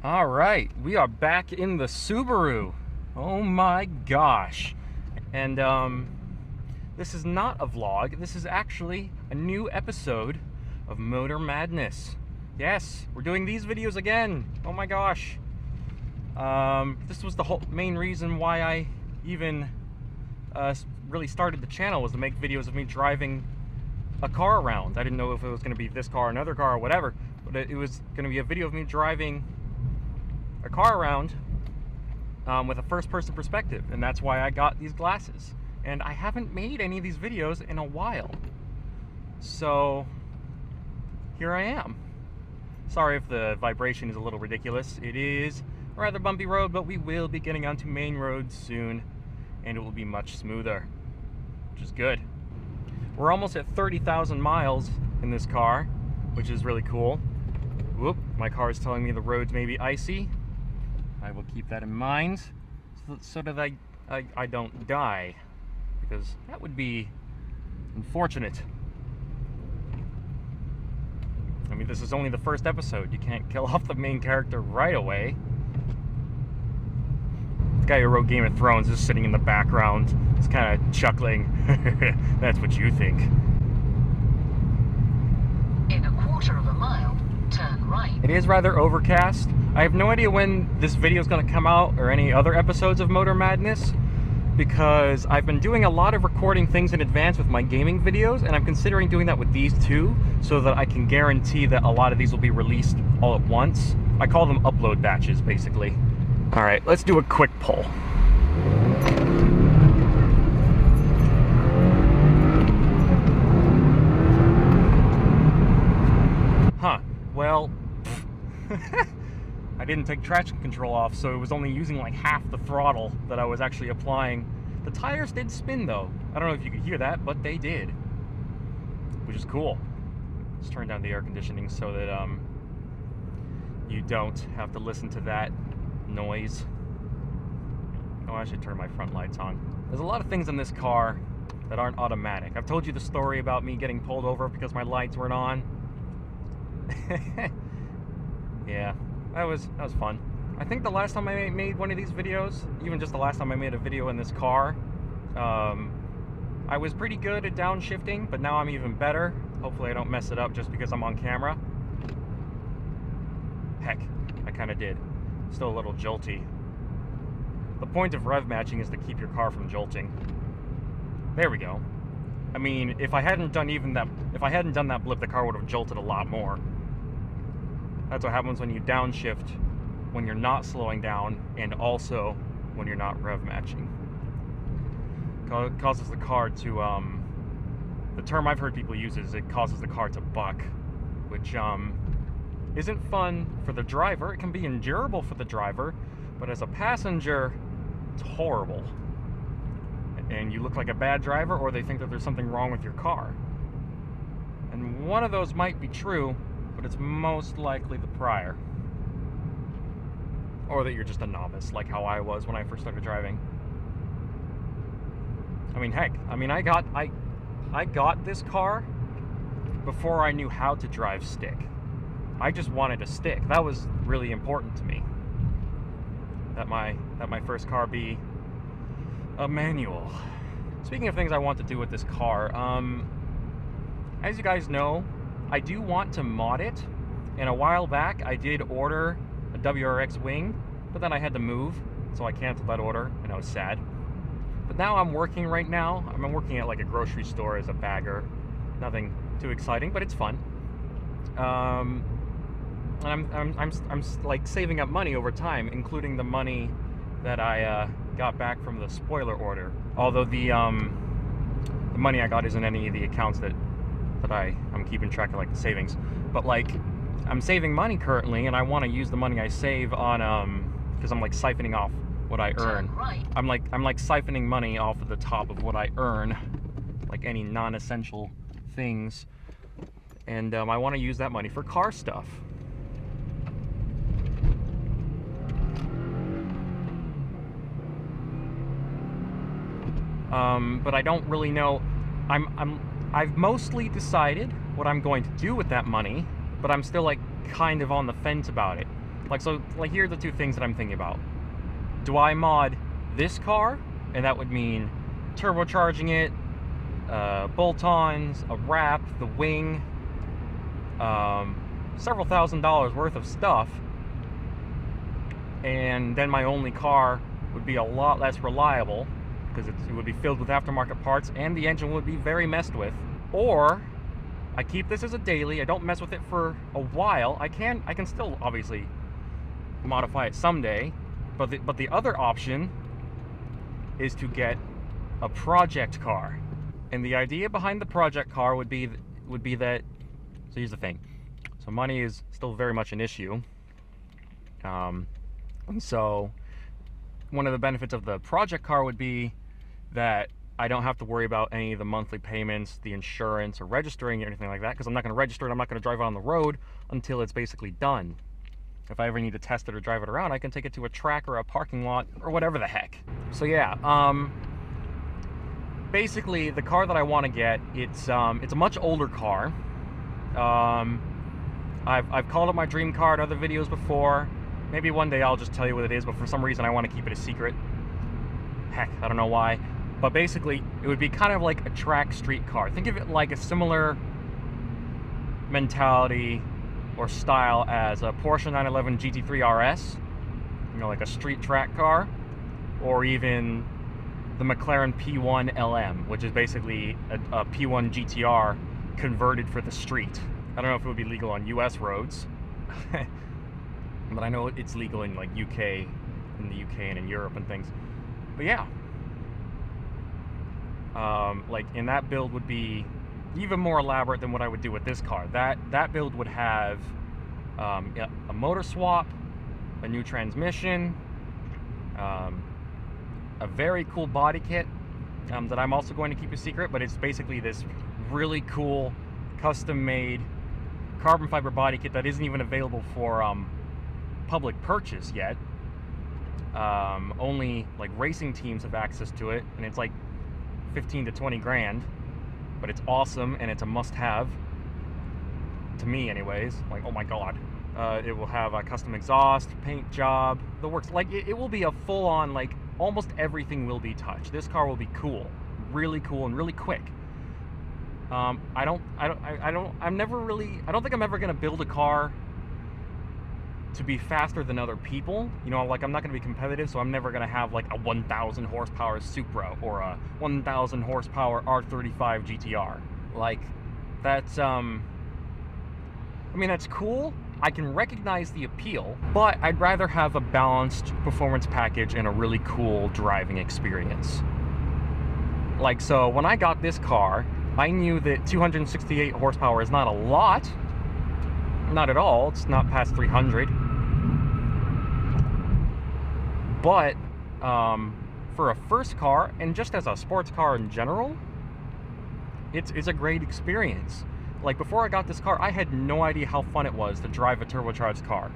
All right, we are back in the Subaru. Oh my gosh. And this is not a vlog. This is actually a new episode of Motor Madness. Yes, we're doing these videos again. Oh my gosh. This was the whole main reason why I even really started the channel, was to make videos of me driving a car around. I didn't know if it was going to be this car, another car, or whatever, but it was going to be a video of me driving a car around with a first-person perspective, and that's why I got these glasses. And I haven't made any of these videos in a while, so here I am. Sorry if the vibration is a little ridiculous. It is a rather bumpy road, but we will be getting onto main roads soon, and it will be much smoother, which is good. We're almost at 30,000 miles in this car, which is really cool. Whoop, my car is telling me the roads may be icy. I will keep that in mind so that I don't die, because that would be unfortunate. I mean, this is only the first episode. You can't kill off the main character right away. The guy who wrote Game of Thrones is sitting in the background. He's kind of chuckling. That's what you think. In a quarter of a mile, turn right. It is rather overcast. I have no idea when this video is going to come out, or any other episodes of Motor Madness, because I've been doing a lot of recording things in advance with my gaming videos, and I'm considering doing that with these too, so that I can guarantee that a lot of these will be released all at once. I call them upload batches, basically. Alright, let's do a quick poll. Huh, well, I didn't take traction control off, so it was only using like half the throttle that I was actually applying. The tires did spin though. I don't know if you could hear that, but they did, which is cool. Let's turn down the air conditioning so that you don't have to listen to that noise. Oh, I should turn my front lights on. There's a lot of things in this car that aren't automatic. I've told you the story about me getting pulled over because my lights weren't on. Yeah, that was fun. I think the last time I made one of these videos, even just the last time I made a video in this car, I was pretty good at downshifting, but now I'm even better. Hopefully I don't mess it up just because I'm on camera. Heck, I kind of did. Still a little jolty. The point of rev matching is to keep your car from jolting. There we go. I mean, if I hadn't done that blip, the car would have jolted a lot more. That's what happens when you downshift, when you're not slowing down, and also when you're not rev matching. It causes the car to, the term I've heard people use is it causes the car to buck, which isn't fun for the driver. It can be endurable for the driver, but as a passenger, it's horrible. And you look like a bad driver, or they think that there's something wrong with your car. And one of those might be true, but it's most likely the prior. Or that you're just a novice, like how I was when I first started driving. I mean, heck, I mean, I got this car before I knew how to drive stick. I just wanted a stick. That was really important to me. That my first car be a manual. Speaking of things I want to do with this car, as you guys know, I do want to mod it, and a while back I did order a WRX wing, but then I had to move, so I canceled that order, and I was sad. But now I'm working right now. I'm working at like a grocery store as a bagger. Nothing too exciting, but it's fun. And I'm like saving up money over time, including the money that I got back from the spoiler order. Although the money I got isn't any of the accounts that I'm keeping track of, like the savings. But like, I'm saving money currently, and I want to use the money I save on because I'm like siphoning off what I earn. Right. I'm like siphoning money off of the top of what I earn, like any non-essential things, and I want to use that money for car stuff. But I don't really know. I've mostly decided what I'm going to do with that money, but I'm still like kind of on the fence about it. Like here are the two things that I'm thinking about. Do I mod this car, and that would mean turbocharging it, bolt-ons, a wrap, the wing, several $1,000s worth of stuff, and then my only car would be a lot less reliable because it would be filled with aftermarket parts and the engine would be very messed with. Or I keep this as a daily, I don't mess with it for a while. I can still obviously modify it someday, but the other option is to get a project car. And the idea behind the project car would be that, so here's the thing. So money is still very much an issue. And so one of the benefits of the project car would be that I don't have to worry about any of the monthly payments, the insurance, or registering or anything like that, because I'm not going to register it, I'm not going to drive it on the road until it's basically done. If I ever need to test it or drive it around, I can take it to a track or a parking lot or whatever the heck. So yeah, basically the car that I want to get, it's a much older car. I've called it my dream car in other videos before. Maybe one day I'll just tell you what it is, but for some reason I want to keep it a secret. Heck, I don't know why. But basically, it would be kind of like a track street car. Think of it like a similar mentality or style as a Porsche 911 GT3 RS, you know, like a street track car, or even the McLaren P1 LM, which is basically a P1 GTR converted for the street. I don't know if it would be legal on US roads, but I know it's legal in like in the UK and in Europe and things. But yeah, like, and that build would be even more elaborate than what I would do with this car. That build would have a motor swap, a new transmission, a very cool body kit that I'm also going to keep a secret, but it's basically this really cool custom-made carbon fiber body kit that isn't even available for public purchase yet. Only like racing teams have access to it, and it's like 15 to 20 grand, but it's awesome and it's a must-have to me anyways. Like, oh my god. It will have a custom exhaust, paint job, the works. Like, it will be a full-on, like, almost everything will be touched. This car will be cool, really cool and really quick. I don't think I'm ever gonna build a car to be faster than other people. You know, like, I'm not going to be competitive, so I'm never going to have like a 1,000 horsepower Supra or a 1,000 horsepower R35 GTR. Like, that's, I mean, that's cool. I can recognize the appeal, but I'd rather have a balanced performance package and a really cool driving experience. Like, so when I got this car, I knew that 268 horsepower is not a lot. Not at all. It's not past 300. But for a first car, and just as a sports car in general, it's a great experience. Like, before I got this car, I had no idea how fun it was to drive a turbocharged car.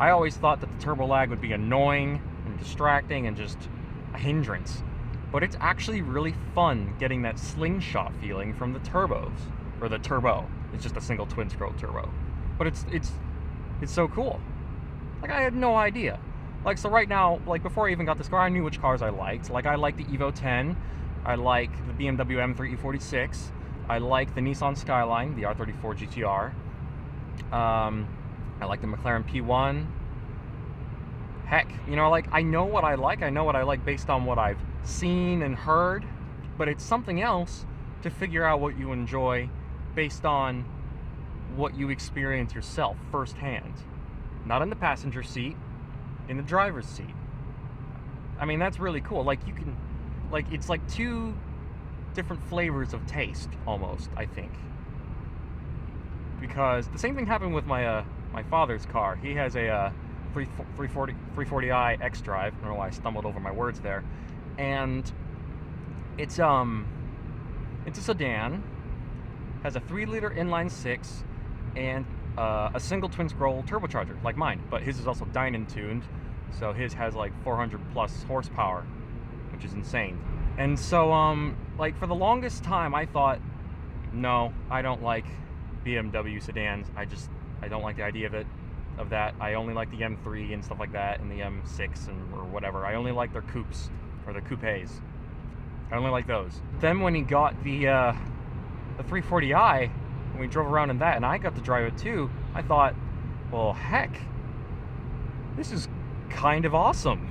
I always thought that the turbo lag would be annoying and distracting and just a hindrance. But it's actually really fun getting that slingshot feeling from the turbos, or the turbo. It's just a single twin scroll turbo. But it's so cool. Like, I had no idea. Like, so right now, like, before I even got this car, I knew which cars I liked. Like, I like the Evo 10, I like the BMW M3 E46, I like the Nissan Skyline, the R34 GTR, I like the McLaren P1. Heck, you know, like, I know what I like based on what I've seen and heard, but it's something else to figure out what you enjoy based on what you experience yourself firsthand. Not in the passenger seat, in the driver's seat. I mean, that's really cool. Like, you can, like, it's like two different flavors of taste, almost, I think. Because the same thing happened with my my father's car. He has a 340i X-Drive. I don't know why I stumbled over my words there. And it's a sedan, has a 3-liter inline 6, and a single twin scroll turbocharger like mine, but his is also dyno tuned, so his has like 400 plus horsepower, which is insane. And so like, for the longest time I thought, no, I don't like BMW sedans. I don't like the idea of it. of that. I only like the M3 and stuff like that, and the M6 or whatever. I only like their coupes or the coupes. I only like those. Then when he got the 340i, when we drove around in that, and I got to drive it too, I thought, well, heck, this is kind of awesome.